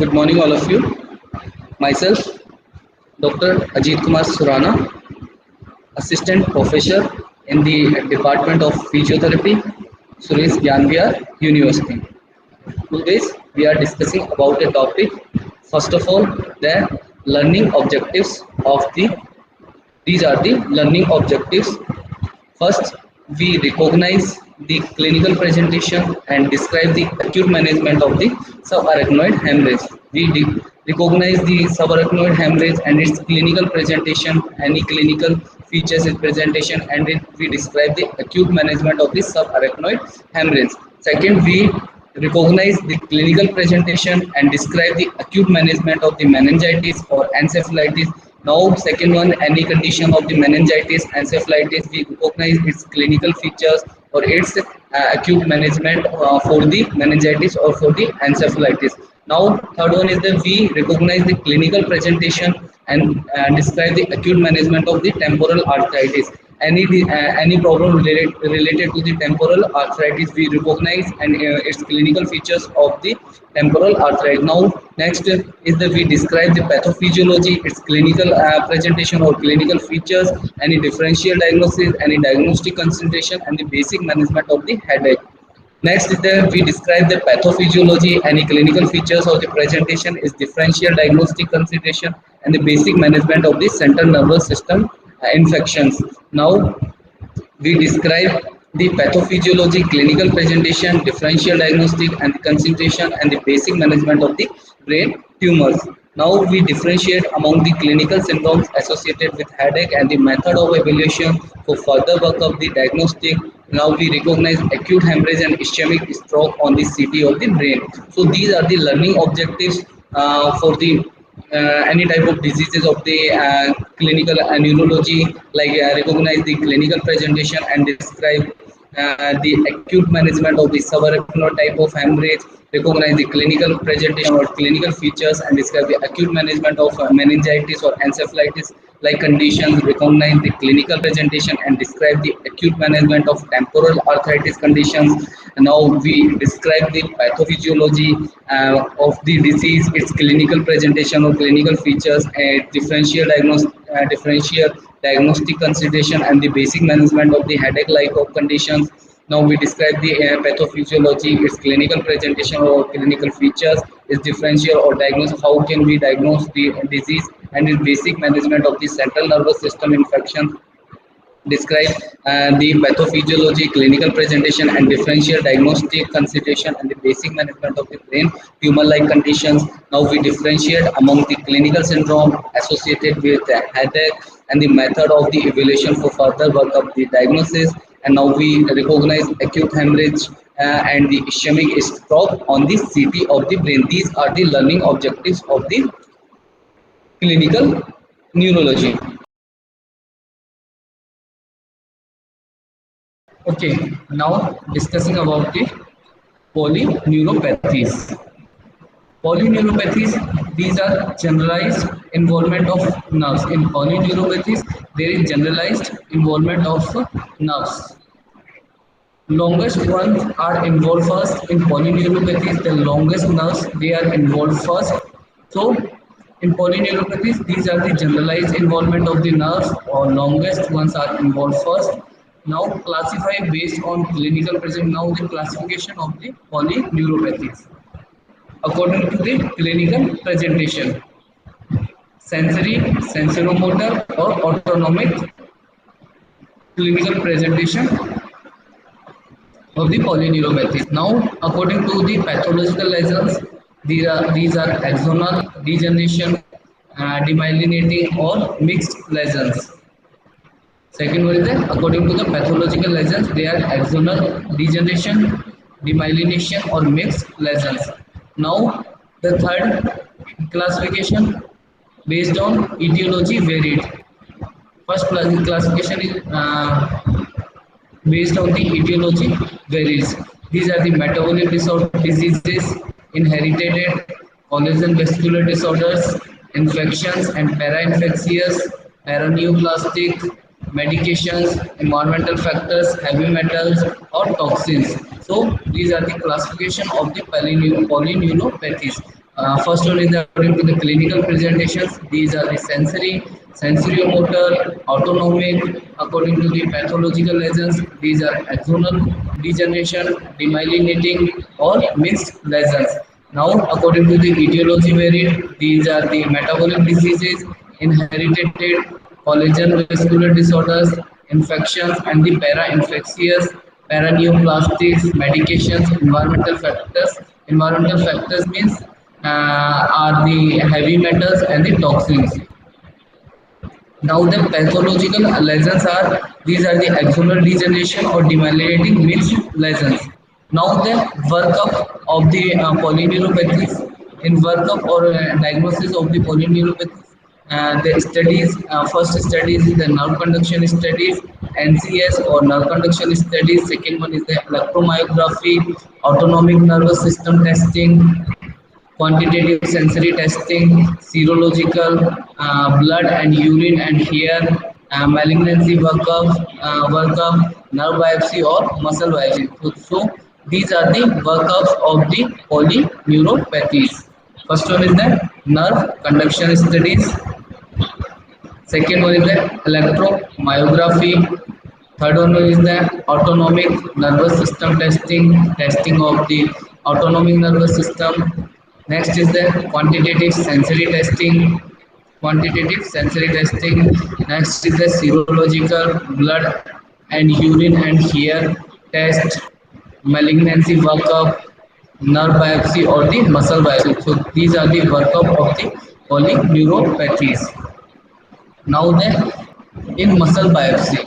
Good morning, all of you. Myself, Dr. Ajit Kumar Surana, Assistant Professor in the Department of Physiotherapy, Suresh Gyanviar University. Today, we are discussing about a topic. First of all, the learning objectives of the. These are the learning objectives. First, we recognize the clinical presentation and describe the acute management of the subarachnoid hemorrhage. Recognize the subarachnoid hemorrhage and its clinical presentation, any clinical features in presentation, and we describe the acute management of the subarachnoid hemorrhage. Second, we recognize the clinical presentation and describe the acute management of the meningitis or encephalitis. Now, second one, any condition of the meningitis, encephalitis, we recognize its clinical features or its acute management for the meningitis or for the encephalitis. Now, third one is that we recognize the clinical presentation and describe the acute management of the temporal arthritis. Any problem related to the temporal arthritis, we recognize and its clinical features of the temporal arthritis. Now, next is that we describe the pathophysiology, its clinical presentation or clinical features, any differential diagnosis, any diagnostic consultation, and the basic management of the headache. Next is that we describe the pathophysiology, any clinical features of the presentation, is differential diagnostic consideration, and the basic management of the central nervous system infections. Now, we describe the pathophysiology, clinical presentation, differential diagnostic, and the concentration and the basic management of the brain tumors. Now we differentiate among the clinical symptoms associated with headache and the method of evaluation for further work of the diagnostic. Now we recognize acute hemorrhage and ischemic stroke on the CT of the brain. So these are the learning objectives for the any type of diseases of the clinical neurology, like recognize the clinical presentation and describe the acute management of the subarachnoid type of hemorrhage, recognize the clinical presentation or clinical features and describe the acute management of meningitis or encephalitis like conditions, recognize the clinical presentation and describe the acute management of temporal arthritis conditions. And now we describe the pathophysiology of the disease, its clinical presentation or clinical features, differential diagnostic consideration, and the basic management of the headache-like of conditions. Now we describe the pathophysiology, its clinical presentation or clinical features, its differential or diagnosis, how can we diagnose the disease, and its basic management of the central nervous system infection. Describe the pathophysiology, clinical presentation, and differential diagnostic consideration, and the basic management of the brain tumor-like conditions. Now we differentiate among the clinical syndrome associated with headache and the method of the evaluation for further work of the diagnosis. And now we recognize acute hemorrhage and the ischemic stroke on the CT of the brain. These are the learning objectives of the clinical neurology. Okay, now discussing about the polyneuropathies. Polyneuropathies, these are generalized involvement of nerves. In polyneuropathies, there is generalized involvement of nerves. Longest ones are involved first in polyneuropathies. The longest nerves, they are involved first. So in polyneuropathies, these are the generalized involvement of the nerves, or longest ones are involved first. Now classify based on clinical present. Now the classification of the polyneuropathies according to the clinical presentation: sensory, sensoromotor, or autonomic clinical presentation of the polyneuropathies. Now, according to the pathological lesions, these are axonal degeneration, demyelinating, or mixed lesions. Second one is that according to the pathological lesions, they are axonal degeneration, demyelination, or mixed lesions. Now, the third classification based on etiology varied. First classification is based on the etiology varies. These are the metabolic diseases, inherited, collagen vascular disorders, infections and para-infectious, paraneoplastic, medications, environmental factors, heavy metals, or toxins. So these are the classification of the polyneuropathies. First one is according to the clinical presentations. These are the sensory, sensoriomotor, autonomic. According to the pathological lesions, these are axonal degeneration, demyelinating, or mixed lesions. Now, according to the etiology variant, these are the metabolic diseases, inherited collagen vascular disorders, infections, and the para-infectious, paraneoplastics, medications, environmental factors. Environmental factors means are the heavy metals and the toxins. Now the pathological lesions are these are the axonal degeneration or demyelinating mixed lesions. Now the workup of the polyneuropathies in workup or diagnosis of the polyneuropathies. The studies first studies is the nerve conduction studies NCS or nerve conduction studies. Second one is the electromyography, autonomic nervous system testing, quantitative sensory testing, serological, blood and urine and hair, malignancy workup, nerve biopsy or muscle biopsy. So these are the workups of the polyneuropathies. First one is the nerve conduction studies. Second one is the electromyography. Third one is the autonomic nervous system testing, testing of the autonomic nervous system. Next is the quantitative sensory testing, quantitative sensory testing. Next is the serological blood and urine and hair test, malignancy workup, nerve biopsy or the muscle biopsy. So these are the workup of the polyneuropathies. Now then, in muscle biopsy,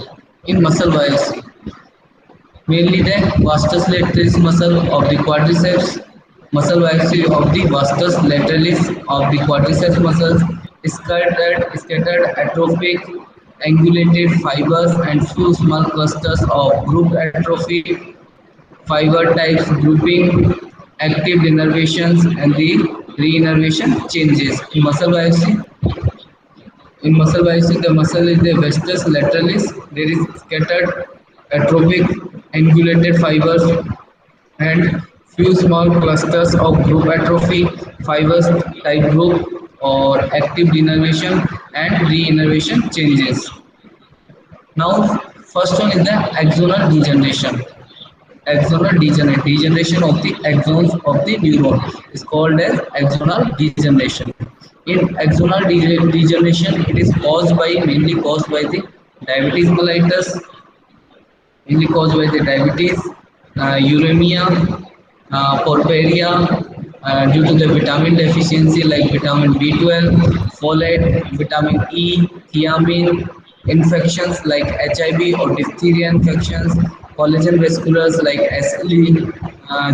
mainly the vastus lateralis muscle of the quadriceps, muscle biopsy of the vastus lateralis of the quadriceps muscles, scattered atrophic angulated fibers and few small clusters of group atrophy, fiber types grouping, active denervations and the reinnervation changes. In muscle biopsy, the muscle is the vastus lateralis. There is scattered atrophic angulated fibers and few small clusters of group atrophy, fibers type group or active denervation and reinnervation changes. Now, first one is the axonal degeneration. Degeneration of the axons of the neuron is called as axonal degeneration. In axonal degeneration, it is mainly caused by the diabetes mellitus, mainly caused by the diabetes, uremia, porphyria, due to the vitamin deficiency like vitamin B12, folate, vitamin E, thiamine, infections like HIV or diphtheria infections, collagen vasculars like SLE,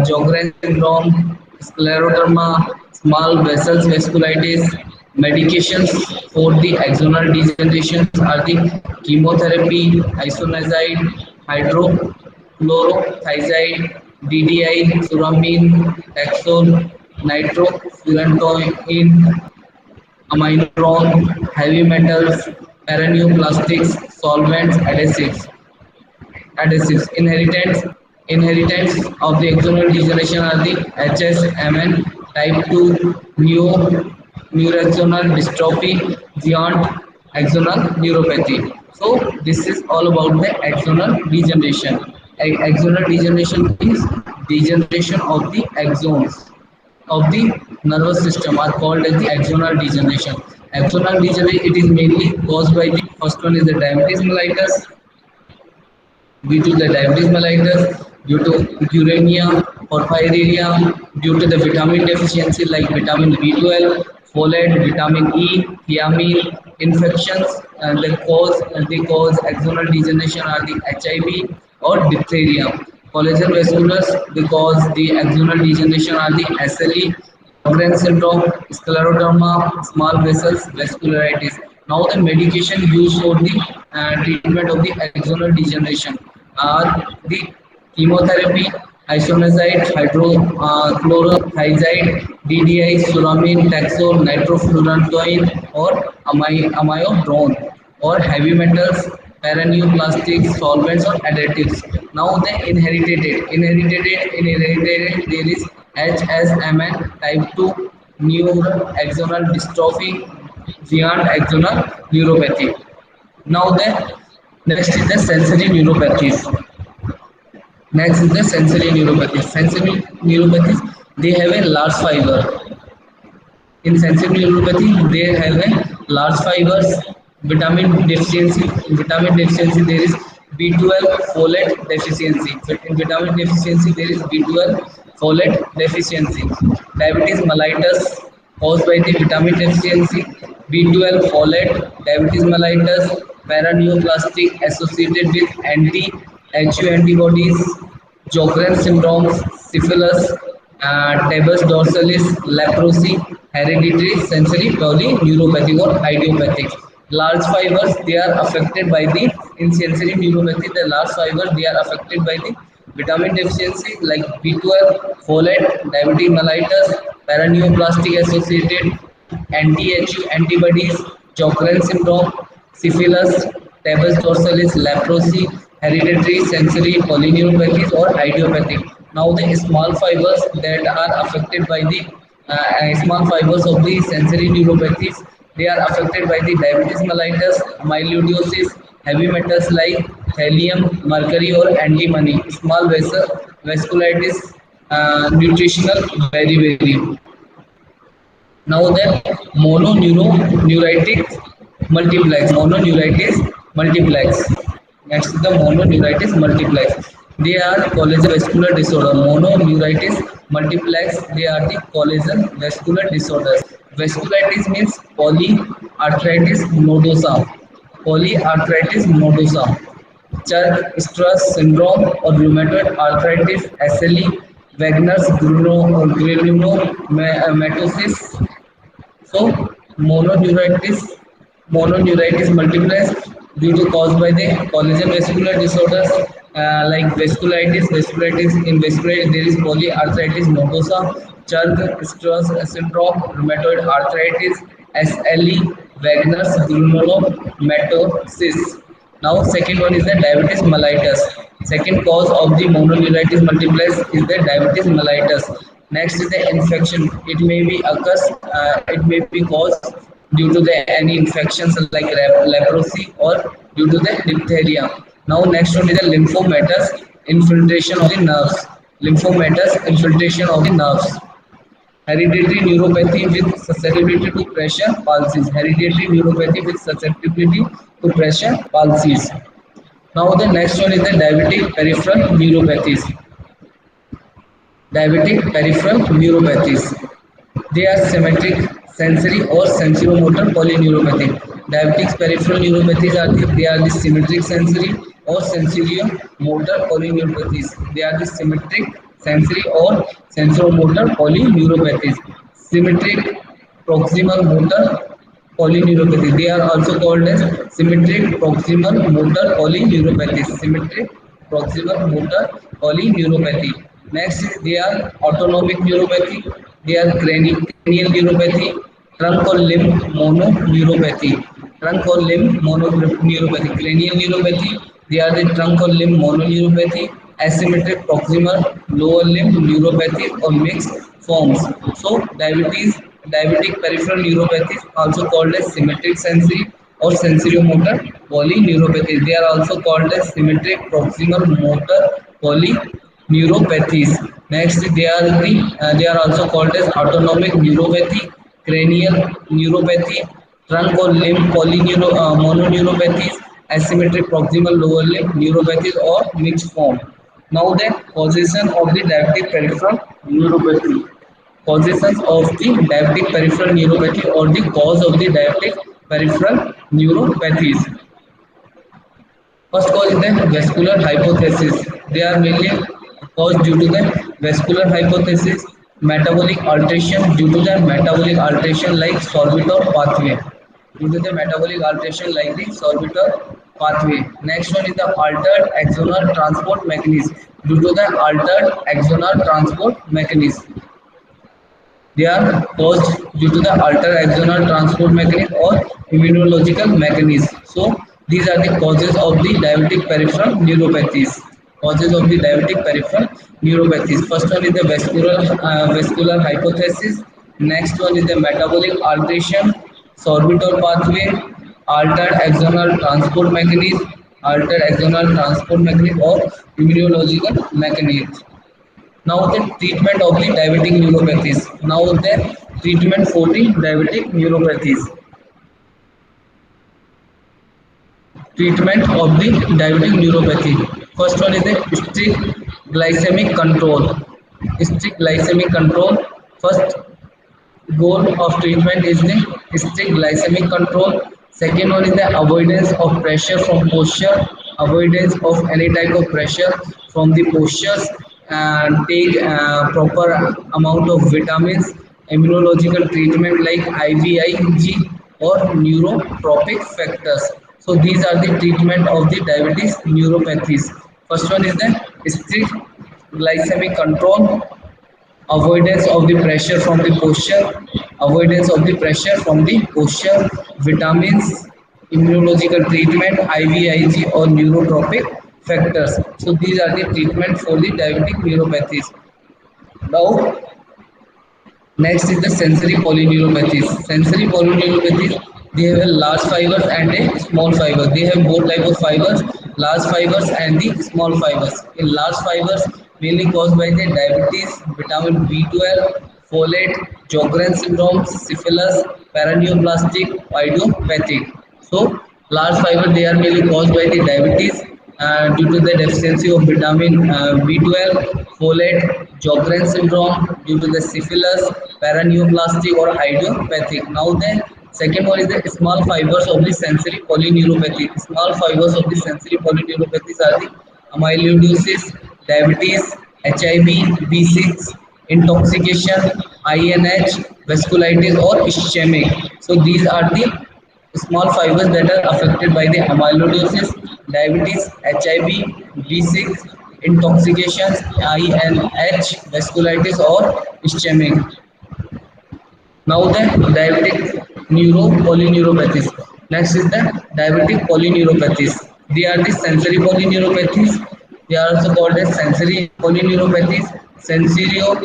Sjogren syndrome, scleroderma, small vessels vasculitis. Medications for the axonal degenerations are the chemotherapy, isoniazid, hydrochlorothiazide, DDI, suramine, Taxol, nitrofurantoin, aminoron, heavy metals, paraneoplastics, solvents, Inheritance of the axonal degeneration are the HSMN type 2 neuroaxonal dystrophy, giant axonal neuropathy. So this is all about the axonal degeneration. Axonal degeneration means degeneration of the axons of the nervous system are called as the axonal degeneration. Axonal degeneration, it is mainly caused by the first one is the diabetes mellitus, due to the diabetes mellitus, due to uremia, porphyria, due to the vitamin deficiency like vitamin B12, folate, vitamin E, thiamine, infections, and they cause axonal degeneration are the HIV or diphtheria. Collagen vasculars, they cause the axonal degeneration are the SLE, Sjogren syndrome, scleroderma, small vessels vascularitis. Now the medication used for the treatment of the axonal degeneration are the chemotherapy, isoniazid, hydrochlorothiazide, DDI, suramine, Taxol, nitrofurantoin, or amiodarone, or heavy metals, paraneoplastics, solvents, or additives. Now the inherited there is HSMN type 2 neuroaxonal dystrophy, giant axonal neuropathy. Now the next is the sensory neuropathies. Next is the sensory neuropathy. Sensory neuropathies, they have a large fiber. In sensory neuropathy, they have a large fibers, vitamin deficiency. In vitamin deficiency, there is B12 folate deficiency. But in vitamin deficiency, there is B12 folate deficiency. Diabetes mellitus caused by the vitamin deficiency, B12 folate, diabetes mellitus, paraneoplastic associated with anti-HU antibodies, Sjogren syndrome, syphilis, tabes dorsalis, leprosy, hereditary sensory polyneuropathy or idiopathic. Large fibers, they are affected by the, in sensory neuropathy, the large fibers, they are affected by the vitamin deficiency like B12, folate, diabetes mellitus, paraneoplastic associated anti-HU antibodies, Sjogren syndrome, syphilis, tabes dorsalis, leprosy, hereditary sensory polyneuropathies or idiopathic. Now the small fibers that are affected by the small fibers of the sensory neuropathies, they are affected by the diabetes mellitus, myelioidosis, heavy metals like helium, mercury or antimony, small vessel vasculitis, nutritional very. Now the mononeuritis multiplex. Mononeuritis multiplex. Next is the mononeuritis multiplex. They are collagen vascular disorder. Mononeuritis multiplex. They are the collagen vascular disorders. Vasculitis means polyarthritis nodosa. Polyarthritis nodosa. Church-Strauss syndrome or rheumatoid arthritis, SLE, Wegener's granulomatosis. So mononeuritis multiplex due to caused by the collagen vascular disorders like vasculitis. Vasculitis in vasculitis there is polyarthritis nodosa, Church-Strauss syndrome, rheumatoid arthritis, SLE, Wegener's granulomatosis. Now, second one is the diabetes mellitus. Second cause of the mononeuritis multiplex is the diabetes mellitus. Next is the infection. It may be occurs. It may be caused due to the any infections like leprosy or due to the diphtheria. Now, next one is the lymphomatous infiltration of the nerves. Lymphomatous infiltration of the nerves. Hereditary neuropathy with susceptibility to pressure pulses. Hereditary neuropathy with susceptibility to pressure pulses. Now the next one is the diabetic peripheral neuropathies. Diabetic peripheral neuropathies. They are symmetric sensory or sensoromotor polyneuropathy. Diabetic peripheral neuropathies are the symmetric sensory or sensorimotor polyneuropathies. They are the symmetric sensory or sensoromotor polyneuropathies. Symmetric proximal motor polyneuropathy. They are also called as symmetric proximal motor polyneuropathy. Symmetric proximal motor polyneuropathy. Next is they are autonomic neuropathy. They are cranial neuropathy, trunk or limb mononeuropathy. Trunk or limb mononeuropathy. Cranial neuropathy. They are the trunk or limb mononeuropathy. Asymmetric proximal lower limb neuropathy or mixed forms. So diabetic peripheral neuropathy is also called as symmetric sensory or sensorimotor polyneuropathy. They are also called as symmetric proximal motor polyneuropathies. Next, they are also called as autonomic neuropathy, cranial neuropathy, trunk or limb mononeuropathies, asymmetric proximal lower limb neuropathies or mixed form. Now the causation of the diabetic peripheral neuropathy. Causations of the diabetic peripheral neuropathy or the cause of the diabetic peripheral neuropathies. First cause is the vascular hypothesis. They are mainly caused due to the vascular hypothesis, metabolic alteration due to the metabolic alteration like sorbitol pathway. Due to the metabolic alteration like the sorbitol pathway. Next one is the altered axonal transport mechanism. Due to the altered axonal transport mechanism. They are caused due to the altered axonal transport mechanism or immunological mechanism. So these are the causes of the diabetic peripheral neuropathies. Causes of the diabetic peripheral neuropathies. First one is the vascular hypothesis. Next one is the metabolic alteration, sorbitol pathway, altered axonal transport mechanism, altered axonal transport mechanism or immunological mechanism. Now the treatment of the diabetic neuropathies. Now the treatment for the diabetic neuropathies. Treatment of the diabetic neuropathy. First one is the strict glycemic control. Strict glycemic control. First goal of treatment is the strict glycemic control. Second one is the avoidance of pressure from posture, avoidance of any type of pressure from the postures, and take proper amount of vitamins, immunological treatment like IVIG or neurotropic factors. So these are the treatment of the diabetes neuropathies. First one is the strict glycemic control, avoidance of the pressure from the posture, avoidance of the pressure from the posture, vitamins, immunological treatment, IVIG or neurotropic factors. So these are the treatment for the diabetic neuropathies. Now next is the sensory polyneuropathies. Sensory polyneuropathies, they have a large fibers and a small fiber. They have both type of fibers, large fibers and the small fibers. In large fibers, mainly caused by the diabetes, vitamin B12, folate, Sjogren syndrome, syphilis, paraneoplastic, idiopathic. So large fiber they are mainly caused by the diabetes due to the deficiency of vitamin B12, folate, Sjogren syndrome due to the syphilis, paraneoplastic or idiopathic. Now the second one is the small fibers of the sensory polyneuropathy. Small fibers of the sensory polyneuropathies are the amyloidosis, diabetes, HIV, B6, intoxication, INH, vasculitis or ischemic. So these are the small fibers that are affected by the amyloidosis, diabetes, HIV, B6, intoxications, INH, vasculitis or ischemic. Now the diabetic polyneuropathies. Next is the diabetic polyneuropathies. They are the sensory polyneuropathies. They are also called as sensory polyneuropathies, sensorio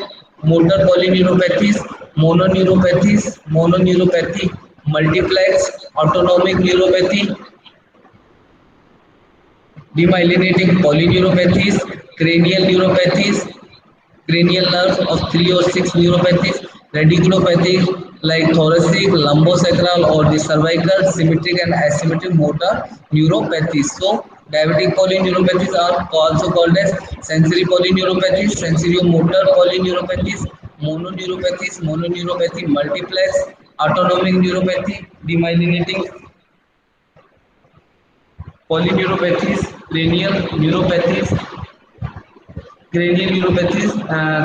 motor polyneuropathies, mononeuropathy, multiplex, autonomic neuropathy, demyelinating polyneuropathies, cranial neuropathies, cranial nerves of 3 or 6 neuropathies, radiculopathies like thoracic, lumbosacral or the cervical, symmetric and asymmetric motor neuropathies. So diabetic polyneuropathies are also called as sensory polyneuropathies, sensorimotor polyneuropathies, mononeuropathy, multiplex, autonomic neuropathy, demyelinating polyneuropathies, cranial neuropathies,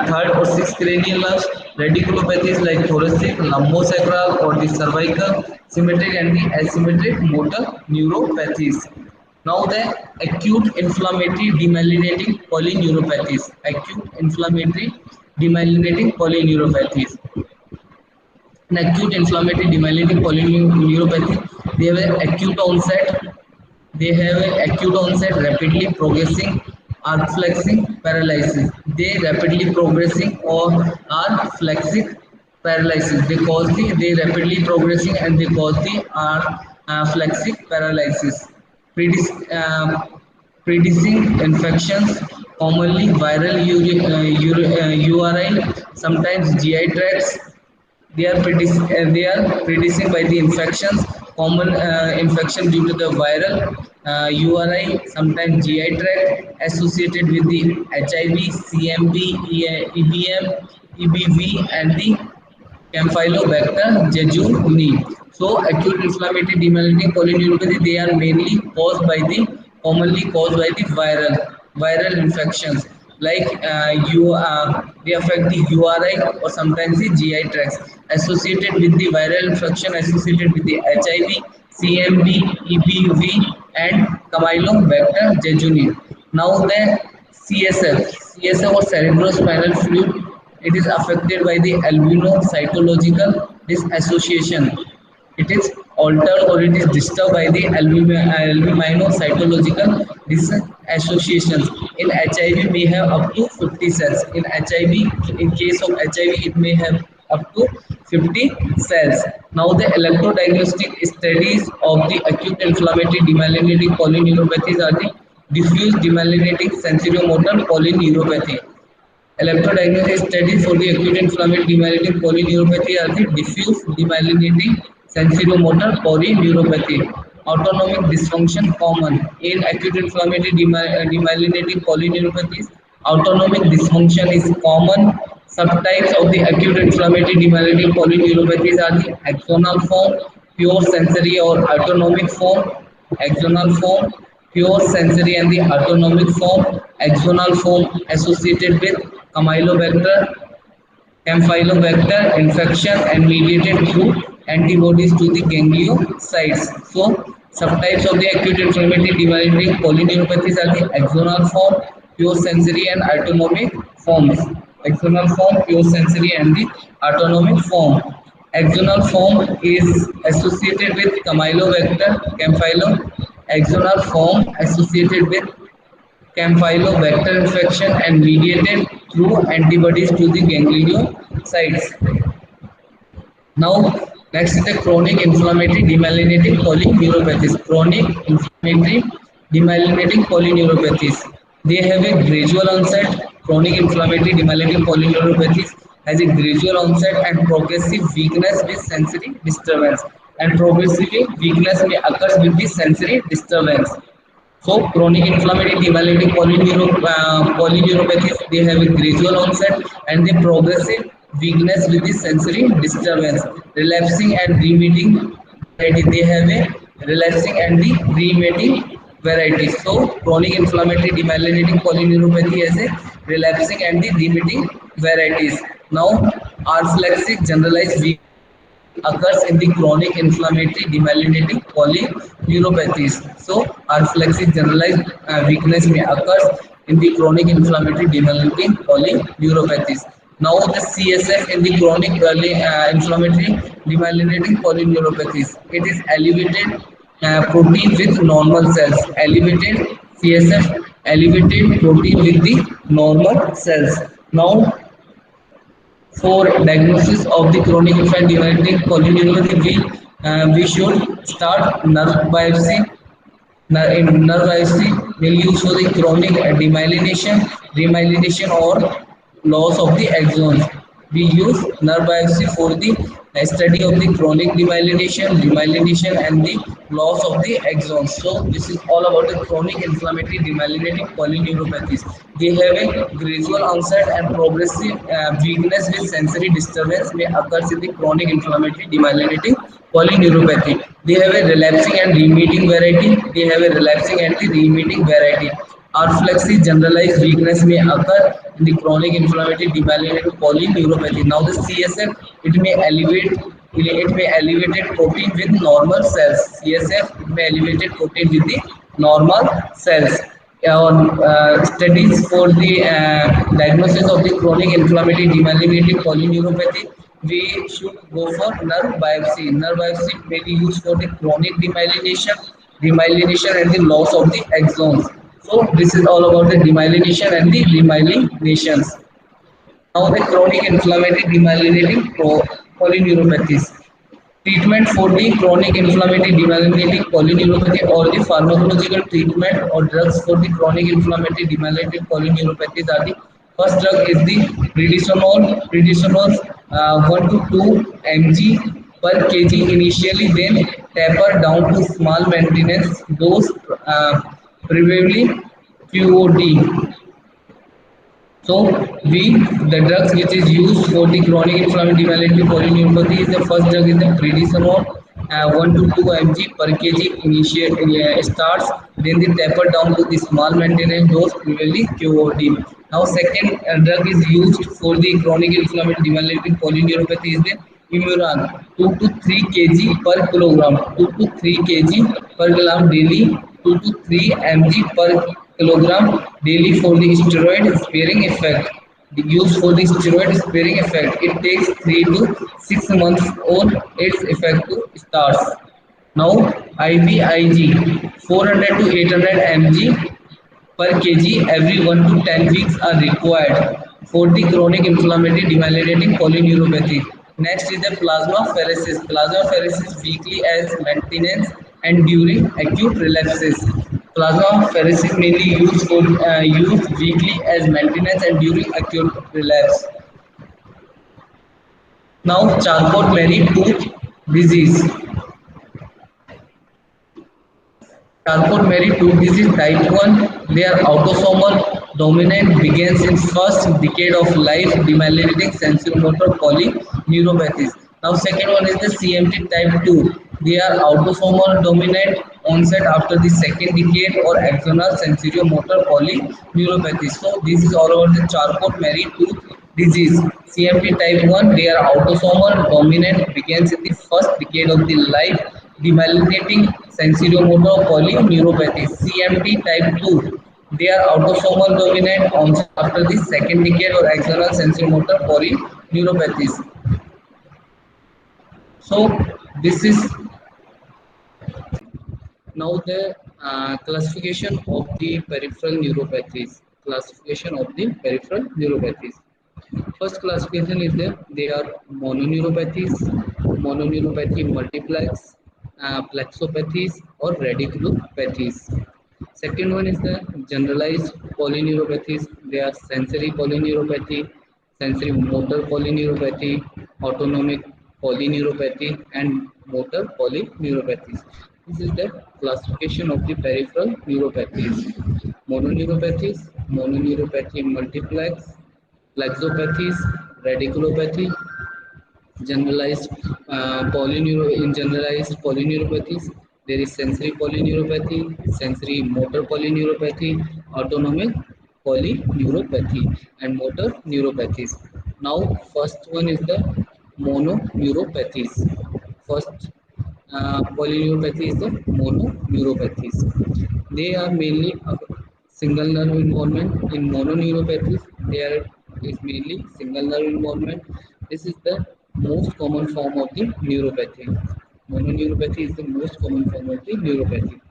third or sixth cranial nerves, radiculopathies like thoracic, lumbosacral or the cervical, symmetric and the asymmetric motor neuropathies. Now the acute inflammatory demyelinating polyneuropathies. Acute inflammatory demyelinating polyneuropathies. In acute inflammatory demyelinating polyneuropathy, they have an acute onset. They have an acute onset, rapidly progressing, arc flexing paralysis. They rapidly progressing or arc flexic paralysis. They rapidly progressing and they cause the arc flexic paralysis. Predis, Predicing infections, commonly viral URI, sometimes GI tracts, they are predicted by the infections, common infection due to the viral URI, sometimes GI tract associated with the HIV, CMV, EBM, EBV, and the Campylobacter jejuni. So acute inflammatory demyelinating polyneuropathy, they are mainly commonly caused by the viral infections like they affect the URI or sometimes the GI tracts associated with the viral infection associated with the HIV, CMV, EBV, and Campylobacter jejuni. Now the CSF or cerebrospinal fluid, it is affected by the albinocytological disassociation. It is altered or it is disturbed by the albinocytological disassociations. In HIV, we have up to 50 cells. In HIV, in case of HIV, it may have up to 50 cells. Now the electrodiagnostic studies of the acute inflammatory demyelinating polyneuropathies are the diffuse demyelinating sensorimotor polyneuropathy. Electrodiagnostic studies for the acute inflammatory demyelinating polyneuropathy are the diffuse demyelinating sensorimotor polyneuropathy. Autonomic dysfunction common in acute inflammatory demyelinating polyneuropathies. Autonomic dysfunction is common. Subtypes of the acute inflammatory demyelinating polyneuropathies are the axonal form, pure sensory or autonomic form, axonal form, pure sensory and the autonomic form, axonal form associated with Campylobacter, Campylobacter infection and mediated through antibodies to the gangliosides. So, subtypes of the acute inflammatory demyelinating polyneuropathies are the axonal form, pure sensory and autonomic forms. Axonal form, pure sensory and the autonomic form. Axonal form is associated with Campylobacter, axonal form associated with Campylobacter infection and mediated through antibodies to the gangliosides. Now, next is the chronic inflammatory demyelinating polyneuropathies. Chronic inflammatory demyelinating polyneuropathies. They have a gradual onset. Chronic inflammatory demyelinating polyneuropathies has a gradual onset and progressive weakness with sensory disturbance. And progressive weakness may occur with the sensory disturbance. So chronic inflammatory demyelinating polyneuropathies, they have a gradual onset and they progressive weakness with the sensory disturbance. Relapsing and remitting variety, they have a relapsing and the remitting variety. So chronic inflammatory demyelinating polyneuropathy has a relapsing and the remitting varieties. Now, arthlexic generalized weakness occurs in the chronic inflammatory demyelinating polyneuropathies. So, reflexive generalized weakness may occur in the chronic inflammatory demyelinating polyneuropathies. Now, the CSF in the chronic inflammatory demyelinating polyneuropathies, it is elevated protein with normal cells. Elevated CSF, elevated protein with the normal cells. Now, for diagnosis of the chronic inflammatory polyneuropathy, we should start nerve biopsy. In nerve biopsy, we'll use for the chronic demyelination or loss of the axons. We use nerve biopsy for the study of the chronic demyelination and the loss of the axons. So this is all about the chronic inflammatory demyelinating polyneuropathies. They have a gradual onset and progressive weakness with sensory disturbance may occur in the chronic inflammatory demyelinating polyneuropathy. They have a relapsing and remitting variety. They have a relapsing and the remitting variety. Arthlexic generalized weakness may occur in the chronic inflammatory demyelinating polyneuropathy. Now the CSF, it may elevated protein with normal cells. CSF, it may elevated protein with the normal cells. Studies for the diagnosis of the chronic inflammatory demyelinating polyneuropathy, we should go for nerve biopsy. Nerve biopsy may be used for the chronic demyelination and the loss of the axons. So this is all about the demyelination and the remyelinations. Now the chronic inflammatory demyelinating polyneuropathies. Treatment for the chronic inflammatory demyelinating polyneuropathy or the pharmacological treatment or drugs for the chronic inflammatory demyelinating polyneuropathies are the first drug is the prednisolone 1 to 2 mg per kg initially, then taper down to small maintenance dose, preferably QOD. So the drugs which is used for the chronic inflammatory demyelinating polyneuropathy is the first drug is the prednisolone 1 to 2 mg per kg initiate starts, then they taper down to the small maintenance dose, preferably QOD. Now second drug is used for the chronic inflammatory demyelinating polyneuropathy is the Imuran 2 to 3 kg per kilogram, 2 to 3 kg per kilogram daily, 2 to 3 mg per kilogram daily for the steroid sparing effect. The use for the steroid sparing effect, it takes 3 to 6 months on its effect to starts. Now IVIG 400 to 800 mg per kg every 1 to 10 weeks are required for the chronic inflammatory demyelinating polyneuropathy. Next is the plasmapheresis. Plasmapheresis weakly as maintenance and during acute relapses. Plasmapheresis mainly used weekly as maintenance and during acute relapse. Now, Charcot-Marie-Tooth disease. Charcot-Marie-Tooth disease type 1, their autosomal dominant begins in first decade of life, demyelinating sensorimotor polyneuropathies. Now second one is the CMT type 2. They are autosomal dominant onset after the second decade or axonal sensorimotor polyneuropathies. So this is all about the Charcot-Marie-Tooth disease. CMT type 1, they are autosomal dominant begins in the first decade of the life, demyelinating sensorimotor polyneuropathy. CMT type 2, they are autosomal dominant onset after the second decade or axonal sensorimotor polyneuropathies. So this is now the classification of the peripheral neuropathies. Classification of the peripheral neuropathies. First classification is there. They are mononeuropathies, mononeuropathy multiplex, plexopathies or radiculopathies. Second one is the generalized polyneuropathies. They are sensory polyneuropathy, sensory motor polyneuropathy, autonomic polyneuropathy, and motor polyneuropathies. This is the classification of the peripheral neuropathies. Mononeuropathies, mononeuropathy multiplex, plexopathies, radiculopathy, generalized in generalized polyneuropathies, there is sensory polyneuropathy, sensory motor polyneuropathy, autonomic polyneuropathy, and motor neuropathies. Now first one is the mononeuropathies. First polyneuropathy is the mononeuropathies. They are mainly a single nerve involvement. In mononeuropathies, there is mainly single nerve involvement. This is the most common form of the neuropathy. Mononeuropathy is the most common form of the neuropathy.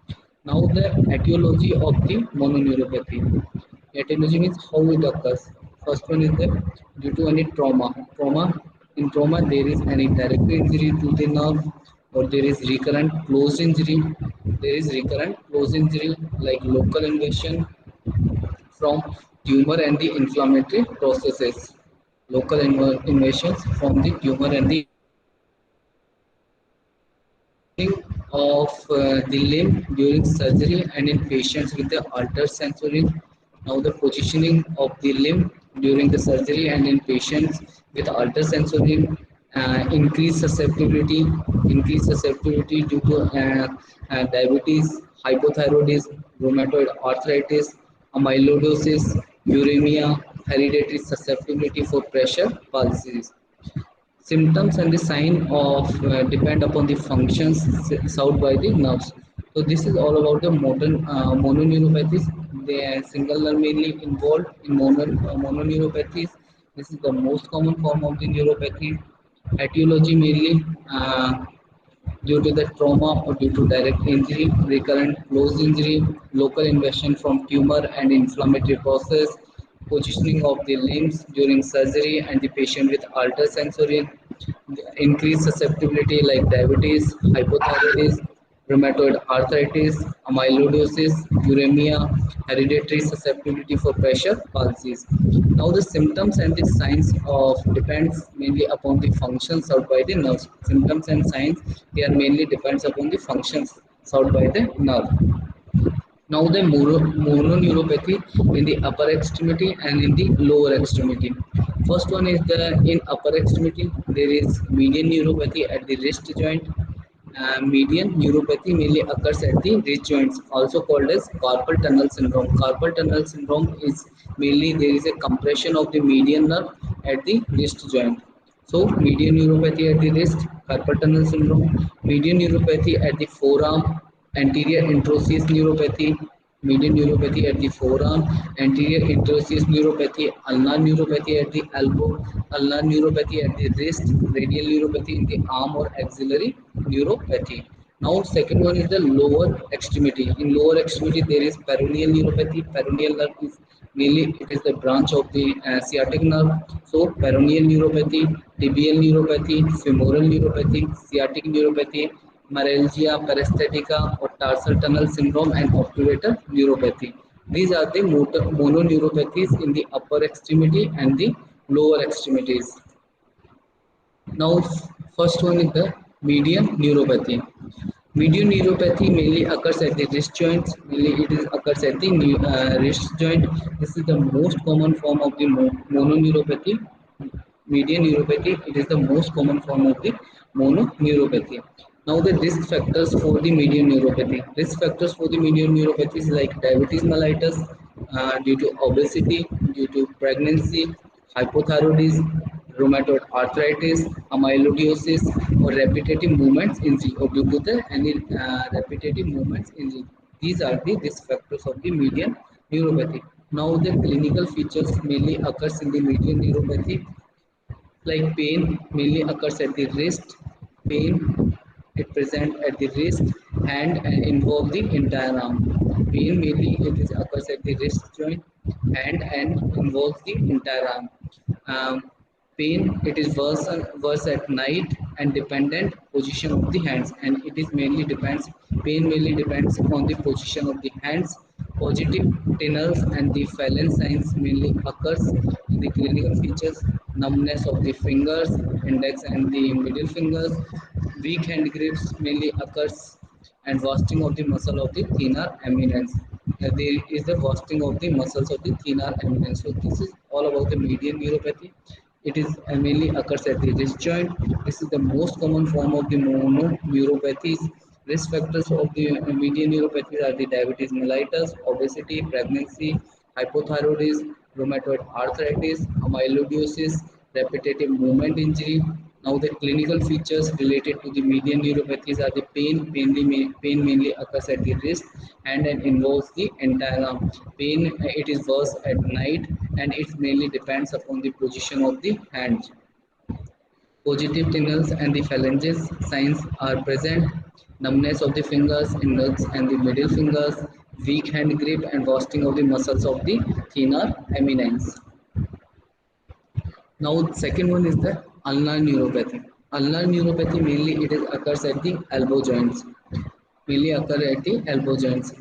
Now the etiology of the mononeuropathy. Etiology means how it occurs. First one is the due to any trauma. In trauma there is any direct injury to the nerve or there is recurrent closed injury. There is recurrent closed injury like local invasion from tumor and the inflammatory processes. Local invasions from the tumor and the of the limb during surgery and in patients with the altered sensory. Now the positioning of the limb during the surgery and in patients with altered sensory, increased susceptibility due to diabetes, hypothyroidism, rheumatoid arthritis, amyloidosis, uremia, hereditary susceptibility for pressure pulses. Symptoms and the sign of depend upon the functions served by the nerves. So this is all about the modern mononeuropathies. They are single nerve mainly involved in mononeuropathies. This is the most common form of the neuropathy. Etiology mainly due to the trauma or due to direct injury, recurrent closed injury, local invasion from tumor and inflammatory process, positioning of the limbs during surgery and the patient with altered sensory, increased susceptibility like diabetes, hypothyroidism, rheumatoid arthritis, amyloidosis, uremia, hereditary susceptibility for pressure pulses. Now the symptoms and the signs of depends mainly upon the functions served by the nerves. Symptoms and signs they are mainly depends upon the functions served by the nerve. Now the mononeuropathy in the upper extremity and in the lower extremity. First one is the in upper extremity there is median neuropathy at the wrist joint. Median neuropathy mainly occurs at the wrist joints, also called as carpal tunnel syndrome. Carpal tunnel syndrome is mainly there is a compression of the median nerve at the wrist joint. So median neuropathy at the wrist, carpal tunnel syndrome, median neuropathy at the forearm, anterior introosseous neuropathy, median neuropathy at the forearm, anterior introosseous neuropathy, ulnar neuropathy at the elbow, ulnar neuropathy at the wrist, radial neuropathy in the arm or axillary neuropathy. Now second one is the lower extremity. In lower extremity there is peroneal neuropathy. Peroneal nerve is mainly it is the branch of the sciatic nerve. So peroneal neuropathy, tibial neuropathy, femoral neuropathy, sciatic neuropathy, myalgia paresthetica or tarsal tunnel syndrome, and obturator neuropathy. These are the mononeuropathies in the upper extremity and the lower extremities. Now, first one is the median neuropathy. Median neuropathy mainly occurs at the wrist joints. Mainly, it is occurs at the wrist joint. This is the most common form of the mononeuropathy. Median neuropathy. It is the most common form of the mononeuropathy. Now, the risk factors for the median neuropathy. Risk factors for the median neuropathy is like diabetes mellitus, due to obesity, due to pregnancy, hypothyroidism, rheumatoid arthritis, amyloidosis, or repetitive movements injury, or due to the any repetitive movements injury. These are the risk factors of the median neuropathy. Now, the clinical features mainly occurs in the median neuropathy, like pain mainly occurs at the wrist. Pain, it present at the wrist, hand, and involve the entire arm. Pain mainly it is occurs at the wrist joint, hand, and involves the entire arm. um, Pain, it is worse at night and dependent position of the hands, and it is mainly depends pain mainly depends on the position of the hands. Positive tenors and the phalanx signs mainly occurs in the clinical features: numbness of the fingers, index and the middle fingers. Weak hand grips mainly occurs, and wasting of the muscle of the thenar eminence. There is the wasting of the muscles of the thenar eminence. So this is all about the median neuropathy. It is mainly occurs at the wrist joint. This is the most common form of the mononeuropathies. Risk factors of the median neuropathy are the diabetes mellitus, obesity, pregnancy, hypothyroidism, rheumatoid arthritis, amyloidosis, repetitive movement injury. Now, the clinical features related to the median neuropathies are the pain mainly occurs at the wrist, hand, and involves the entire arm. Pain, it is worse at night, and it mainly depends upon the position of the hand. Positive tingles and the phalanges signs are present. Numbness of the fingers, index and the middle fingers, weak hand grip, and wasting of the muscles of the thenar eminence. Now, second one is the ulnar neuropathy. Ulnar neuropathy mainly it is occurs at the elbow joints. Mainly occur at the elbow joints.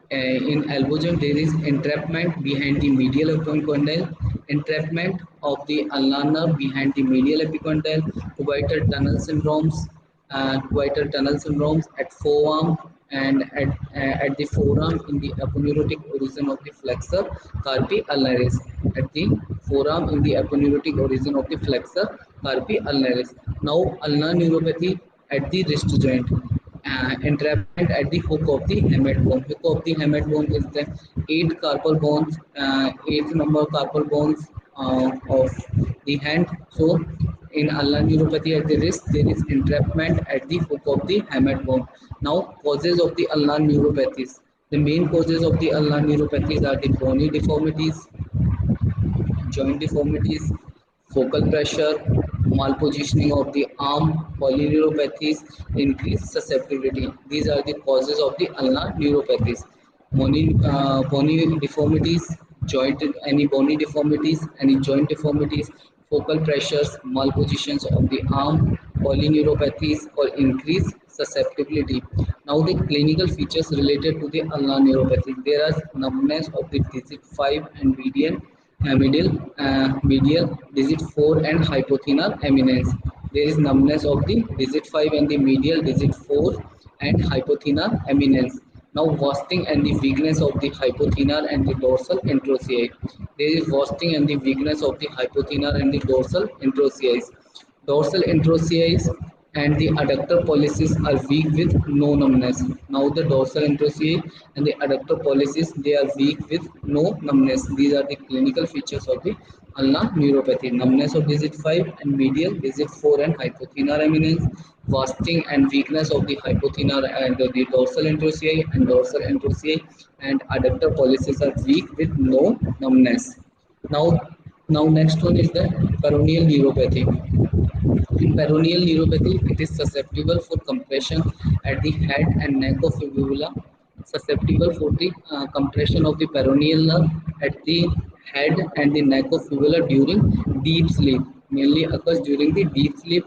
In elbow joint, there is entrapment behind the medial epicondyle, entrapment of the ulnar nerve behind the medial epicondyle, cubital tunnel syndromes at forearm and at the forearm in the aponeurotic origin of the flexor carpi ulnaris. At the forearm in the aponeurotic origin of the flexor carpi ulnaris. Now, ulnar neuropathy at the wrist joint. Entrapment at the hook of the hamate bone. Hook of the hamate bone is the eighth number carpal bones of the hand. So, in ulnar neuropathy at the wrist, there is entrapment at the hook of the hamate bone. Now, causes of the ulnar neuropathies. The main causes of the ulnar neuropathies are the bony deformities, joint deformities, focal pressure, malpositioning of the arm, polyneuropathies, increased susceptibility. These are the causes of the ulnar neuropathies. Bony deformities, any bony deformities, any joint deformities, focal pressures, malpositions of the arm, polyneuropathies, or increased susceptibility. Now, the clinical features related to the ulnar neuropathy. There are numbness of the digit 5 and medial digit 4 and hypothenar eminence. There is numbness of the digit 5 and the medial digit 4 and hypothenar eminence. Now, wasting and the weakness of the hypothenar and the dorsal interossei. There is wasting and the weakness of the hypothenar and the dorsal interossei. Dorsal interossei and the adductor pollicis are weak with no numbness. Now, the dorsal interossei and the adductor pollicis, they are weak with no numbness. These are the clinical features of the ulnar neuropathy: numbness of digit 5 and medial digit 4 and hypothenar eminence, wasting and weakness of the hypothenar and the dorsal interossei and adductor pollicis are weak with no numbness. Now, next one is the peroneal neuropathy. In peroneal neuropathy, it is susceptible for compression at the head and neck of fibula, susceptible for the compression of the peroneal nerve at the head and the neck of fibula during deep sleep. Mainly occurs during the deep sleep,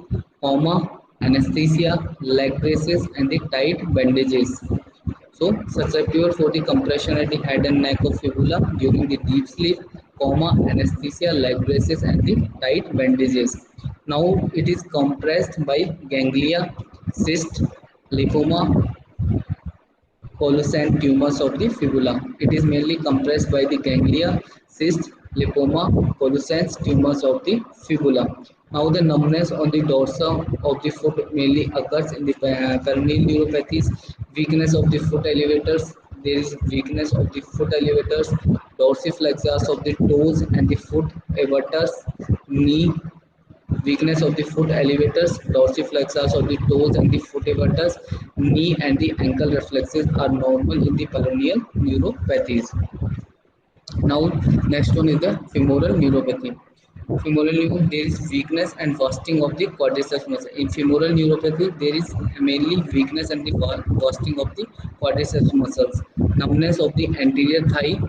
anesthesia, leg braces, and the tight bandages. So, susceptible for the compression at the head and neck of fibula during the deep sleep, anesthesia, leg braces, and the tight bandages. Now, it is compressed by ganglia, cyst, lipoma, collucent tumors of the fibula. It is mainly compressed by the ganglia, cyst, lipoma, collucent tumors of the fibula. Now the numbness on the dorsum of the foot mainly occurs in the peroneal neuropathies, weakness of the foot elevators. There is weakness of the foot elevators, dorsiflexors of the toes and the foot avatars, knee, weakness of the foot elevators, dorsiflexors of the toes and the foot avatars, knee and the ankle reflexes are normal in the peroneal neuropathies. Now, next one is the femoral neuropathy. Femoral neuropathy, there is weakness and wasting of the quadriceps muscle. In femoral neuropathy, there is mainly weakness and the wasting of the quadriceps muscles. Numbness of the anterior thigh.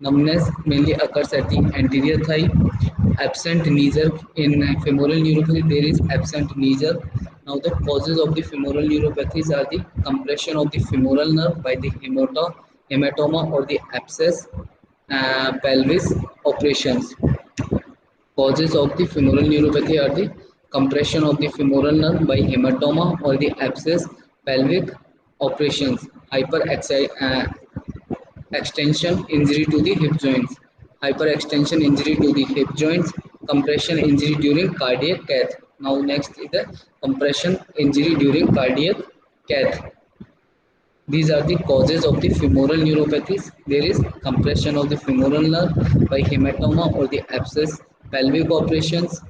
Numbness mainly occurs at the anterior thigh. Absent knee jerk. In femoral neuropathy, there is absent knee jerk. Now, the causes of the femoral neuropathies are the compression of the femoral nerve by the hematoma or the abscess, pelvis operations. Causes of the femoral neuropathy are the compression of the femoral nerve by hematoma or the abscess, pelvic operations, extension injury to the hip joints, hyperextension injury to the hip joints, compression injury during cardiac cath. Now next is the compression injury during cardiac cath. These are the causes of the femoral neuropathies. There is compression of the femoral nerve by hematoma or the abscess, pelvic operations,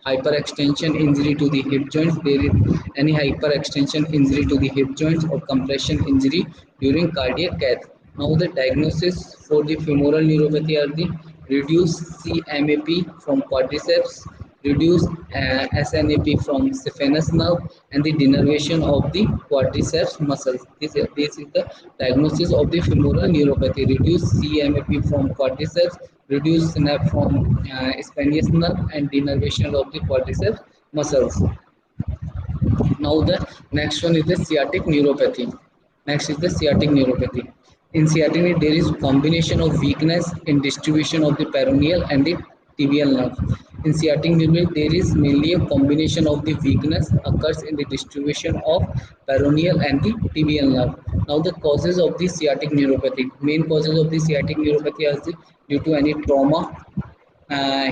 hyperextension injury to the hip joints. There is any hyperextension injury to the hip joints or compression injury during cardiac cath. Now the diagnosis for the femoral neuropathy are the reduced CMAP from quadriceps, reduced SNAP from saphenous nerve, and the denervation of the quadriceps muscles. This is the diagnosis of the femoral neuropathy. Reduced CMAP from quadriceps, reduced SNAP from sphenius nerve, and denervation of the quadriceps muscles. Now the next one is the sciatic neuropathy. Next is the sciatic neuropathy. In sciatic nerve, there is combination of weakness in distribution of the peroneal and the tibial nerve. In sciatic nerve, there is mainly a combination of the weakness occurs in the distribution of peroneal and the tibial nerve. Now the causes of the sciatic neuropathy. Main causes of the sciatic neuropathy are due to any trauma,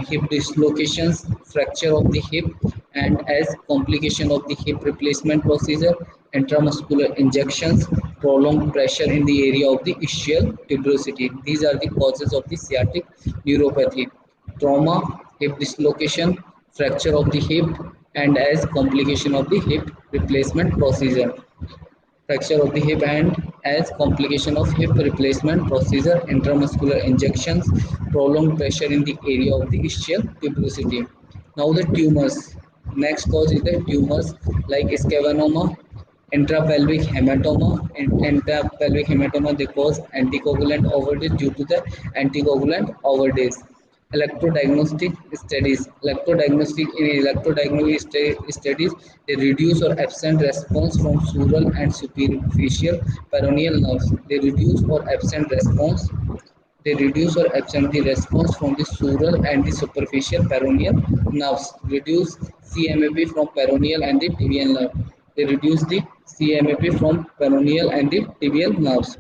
hip dislocations, fracture of the hip, and as complication of the hip replacement procedure, intramuscular injections, prolonged pressure in the area of the ischial tuberosity. These are the causes of the sciatic neuropathy. Trauma, hip dislocation, fracture of the hip, and as complication of the hip replacement procedure. Fracture of the hip and as complication of hip replacement procedure, intramuscular injections, prolonged pressure in the area of the ischial tuberosity. Now the tumors. Next cause is the tumors like scavanoma, intrapelvic hematoma. In intrapelvic hematoma, they cause anticoagulant overdose due to the anticoagulant overdose. Electrodiagnostic studies, they reduce or absent response from sural and superficial peroneal nerves. They reduce or absent the response from the sural and the superficial peroneal nerves. Reduce CMAP from peroneal and the tibial nerve. They reduce the CMAP from peroneal and the tibial nerves.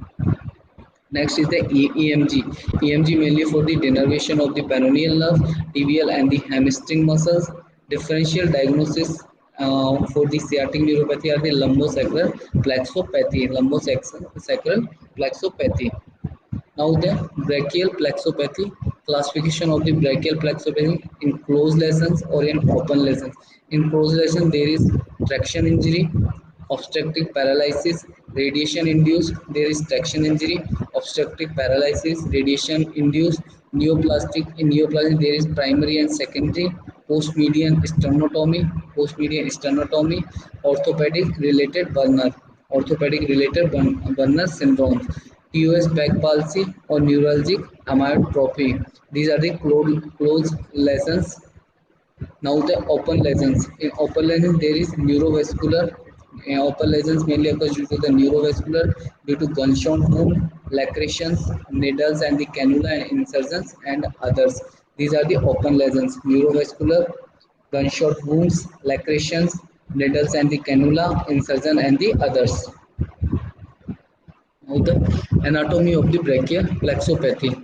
Next is the EMG. EMG mainly for the denervation of the peroneal nerve, tibial and the hamstring muscles. Differential diagnosis for the sciatic neuropathy are the lumbosacral plexopathy. Lumbosacral plexopathy. Now the brachial plexopathy, classification of the brachial plexopathy in closed lesions or in open lesions. In closed lesion there is traction injury, obstructive paralysis, radiation induced. There is traction injury, obstructive paralysis, radiation induced, neoplastic. In neoplastic there is primary and secondary, post-median sternotomy, orthopedic related Werner syndrome. TOS back palsy or neuralgic amyotrophy. These are the closed lesions. Now the open lesions. In open lesions there is neurovascular. Open lesions mainly occurs due to the neurovascular, due to gunshot wound, lacerations, needles and the cannula and insertions and others. These are the open lesions. Neurovascular, gunshot wounds, lacerations, needles and the cannula, insertion and the others. Now the anatomy of the brachial plexopathy.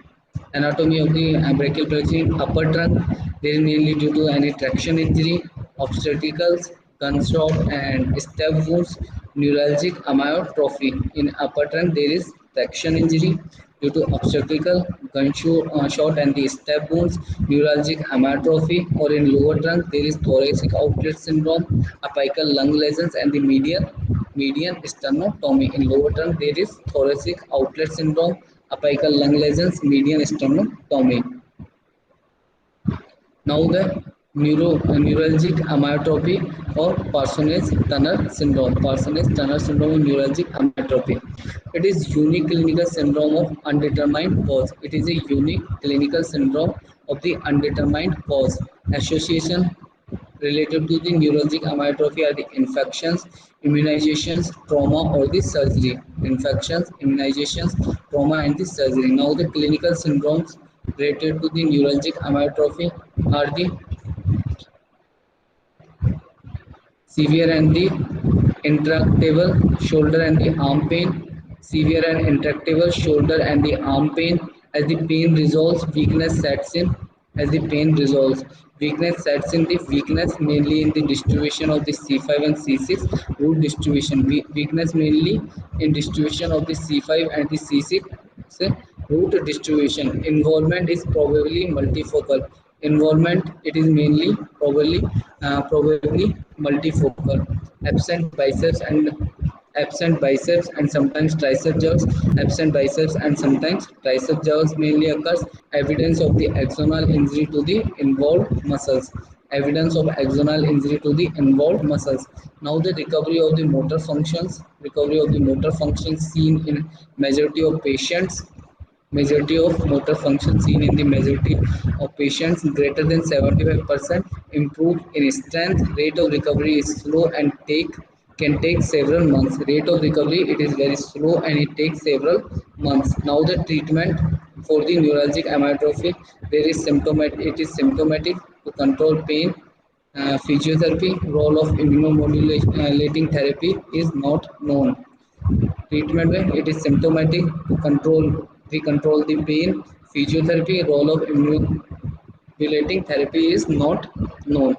Anatomy of the brachial plexus in upper trunk. There is mainly due to any traction injury, obstetricals, gunshot and stab wounds, neuralgic amyotrophy. In upper trunk there is traction injury due to obstetrical, gunshot shot and the stab wounds, neuralgic amyotrophy, or in lower trunk there is thoracic outlet syndrome, apical lung lesions and the median sternotomy. In lower trunk there is thoracic outlet syndrome, apical lung lesions, median sternotomy. Now the neuralgic amyotrophy or Parsonage-Turner syndrome. Parsonage-Turner syndrome is neuralgic amyotrophy. It is unique clinical syndrome of undetermined cause. It is a unique clinical syndrome of the undetermined cause. Association related to the neurologic amyotrophy are the infections, immunizations, trauma, or the surgery. Infections, immunizations, trauma, and the surgery. Now, the clinical syndromes related to the neurologic amyotrophy are the severe and the intractable shoulder and the arm pain, severe and intractable shoulder and the arm pain. As the pain resolves, weakness sets in. As the pain resolves, weakness sets in. The weakness mainly in the distribution of the C5 and C6 root distribution. Weakness mainly in distribution of the C5 and the C6 root distribution. Involvement is probably multifocal. Involvement, it is mainly probably multifocal. Absent biceps and sometimes tricep jaws. Absent biceps and sometimes tricep jaws mainly occurs. Evidence of the axonal injury to the involved muscles. Evidence of axonal injury to the involved muscles. Now the recovery of the motor functions. Recovery of the motor functions seen in majority of patients. Majority of motor function seen in the majority of patients greater than 75% improve in strength. Rate of recovery is slow and can take several months. Rate of recovery, it is very slow and it takes several months. Now the treatment for the neuralgic amyotrophy, there is symptomatic. It is symptomatic to control pain. Physiotherapy, role of immunomodulating therapy is not known. Treatment when it is symptomatic to control the pain. Physiotherapy, role of immunomodulating therapy is not known.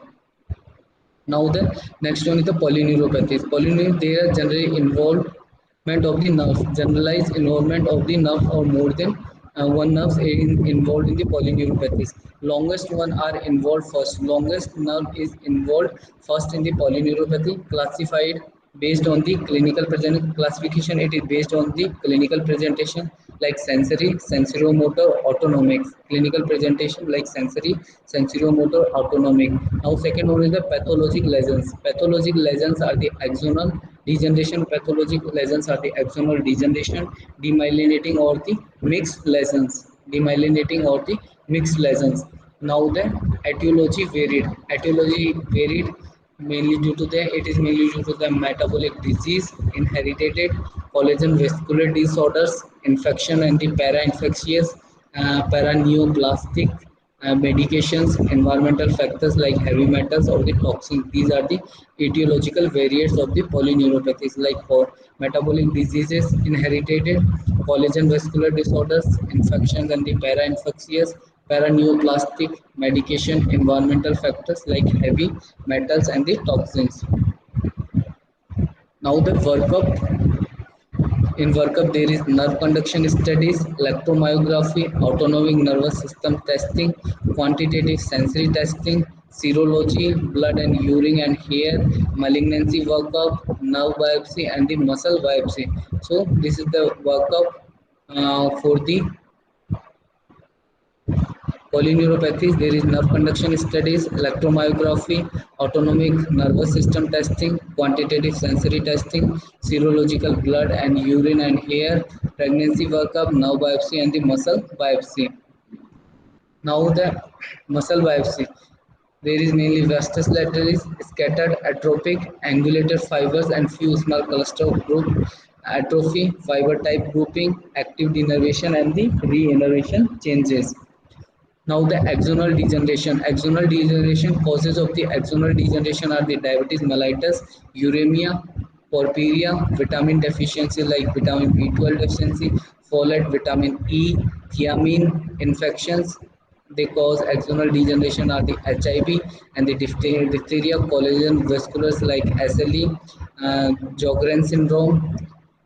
Now the next one is the polyneuropathies. Polyneuropathy, they are generally involvement of the nerve, generalized involvement of the nerve or more than one nerve involved in the polyneuropathies. Longest one are involved first. Longest nerve is involved first in the polyneuropathy, classified based on the clinical present classification. It is based on the clinical presentation like sensory, sensorimotor, autonomic. Clinical presentation like sensory, sensorimotor, autonomic. Now second one is the pathologic lesions. Pathologic lesions are the axonal degeneration. Pathologic lesions are the axonal degeneration, demyelinating or the mixed lesions. Demyelinating or the mixed lesions. Now the etiology varied. Etiology varied mainly due to the it is mainly due to the metabolic disease, inherited collagen vascular disorders, infection and the para-infectious, paraneoplastic medications, environmental factors like heavy metals or the toxins. These are the etiological variants of the polyneuropathies, like for metabolic diseases, inherited collagen vascular disorders, infections and the para-infectious, paraneoplastic medication, environmental factors like heavy metals and the toxins. Now the workup. In workup, there is nerve conduction studies, electromyography, autonomic nervous system testing, quantitative sensory testing, serology, blood and urine and hair, malignancy workup, nerve biopsy, and the muscle biopsy. So this is the workup for the Polyneuropathies, there is nerve conduction studies, electromyography, autonomic nervous system testing, quantitative sensory testing, serological blood and urine and hair, pregnancy workup, nerve biopsy and the muscle biopsy. Now the muscle biopsy. There is mainly vastus lateralis, scattered atrophic, angulated fibers and few small cluster of group atrophy, fiber type grouping, active denervation and the re-innervation changes. Now the axonal degeneration. Axonal degeneration causes of the axonal degeneration are the diabetes mellitus, uremia, porphyria, vitamin deficiency like vitamin B12 deficiency, folate, vitamin E, thiamine infections. They cause axonal degeneration are the HIV and the diphtheria, collagen vasculars like SLE, Sjogren syndrome,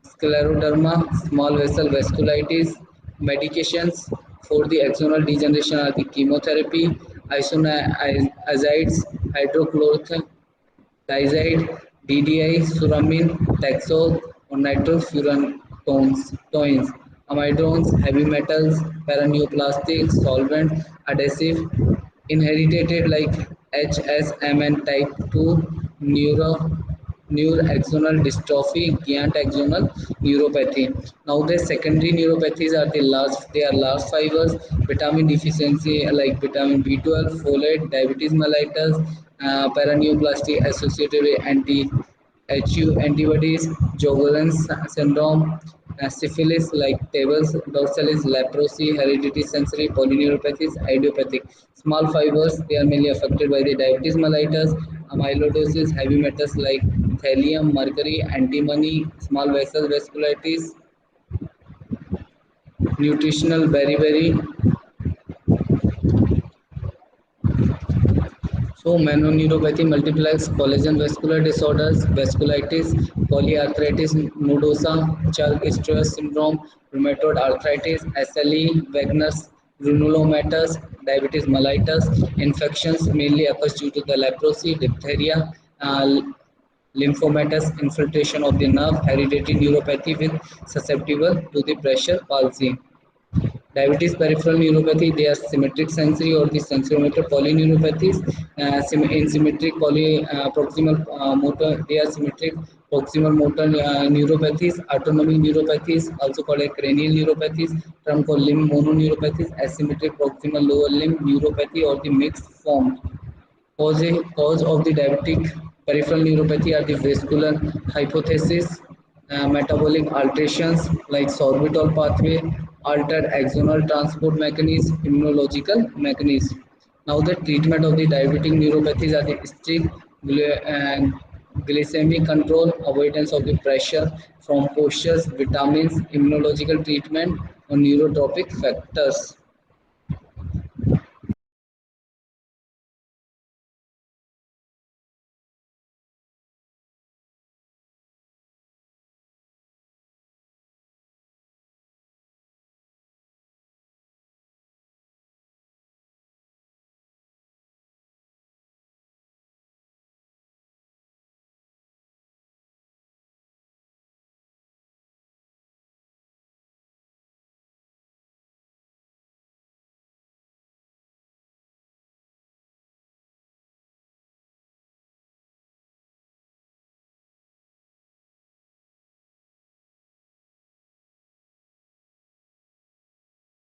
scleroderma, small vessel vasculitis. Medications for the axonal degeneration are the chemotherapy, isoniazides, hydrochlorothiazide, DDI, suramin, Taxol, or nitrofurantoins, amidones, heavy metals, paraneoplastic, solvent, adhesive, inherited like HSMN type 2, neuroaxonal dystrophy, giant axonal neuropathy. Now the secondary neuropathies are the large, they are large fibers, vitamin deficiency like vitamin B12, folate, diabetes mellitus, paraneoplasty associated with HU antibodies, Sjogren's syndrome, syphilis like tabes dorsalis, leprosy, hereditary sensory polyneuropathies, idiopathic. Small fibers, they are mainly affected by the diabetes mellitus, amyloidosis, heavy metals like thallium, mercury, antimony, small vessel vasculitis, nutritional beriberi. So, mononeuropathy multiplex, collagen vascular disorders, vasculitis, polyarthritis nodosa, Churg-Strauss syndrome, rheumatoid arthritis, SLE, Wegener's granulomatous, diabetes mellitus, infections mainly occurs due to the leprosy, diphtheria, lymphomatous infiltration of the nerve, hereditary neuropathy with susceptible to the pressure palsy. Diabetes peripheral neuropathy, they are symmetric sensory or the sensorimotor polyneuropathies. In symmetric proximal motor, they are symmetric proximal motor neuropathies, autonomic neuropathies, also called a cranial neuropathies, trunk or limb mononeuropathies, asymmetric proximal lower limb neuropathy or the mixed form. Cause of the diabetic peripheral neuropathy are the vascular hypothesis, metabolic alterations like sorbitol pathway, altered axonal transport mechanism, immunological mechanism. Now the treatment of the diabetic neuropathies are the strict glycemic control, avoidance of the pressure from postures, vitamins, immunological treatment, or neurotropic factors.